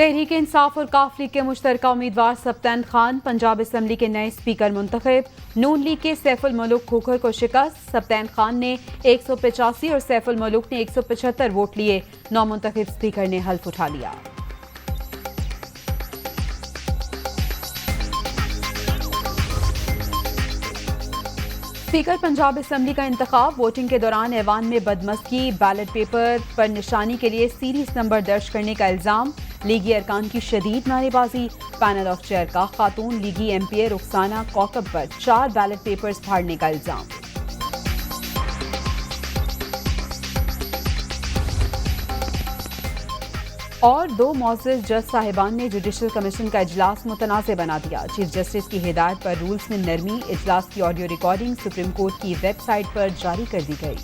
تحریک انصاف اور کاف لیگ کے مشترکہ امیدوار سبطین خان پنجاب اسمبلی کے نئے اسپیکر منتخب۔ نون لیگ کے سیف الملوک کھوکھر کو شکست، سبطین خان نے 185 اور سیف الملوک نے 175 ووٹ لیے، نومنتخب اسپیکر نے حلف اٹھا لیا۔ اسپیکر پنجاب اسمبلی کا انتخاب، ووٹنگ کے دوران ایوان میں بدمزگی، بیلٹ پیپر پر نشانی کے لیے سیریز نمبر درج کرنے کا الزام، لیگی ارکان کی شدید نعرے بازی، پینل آف چیئر کا خاتون لیگی ایم پی اے رخسانہ کوکب پر 4 بیلٹ پیپرز پھاڑنے کا الزام۔ اور 2 معزز جج صاحبان نے جوڈیشل کمیشن کا اجلاس متنازع بنا دیا، چیف جسٹس کی ہدایت پر رولز میں نرمی، اجلاس کی آڈیو ریکارڈنگ سپریم کورٹ کی ویب سائٹ پر جاری کر دی گئی۔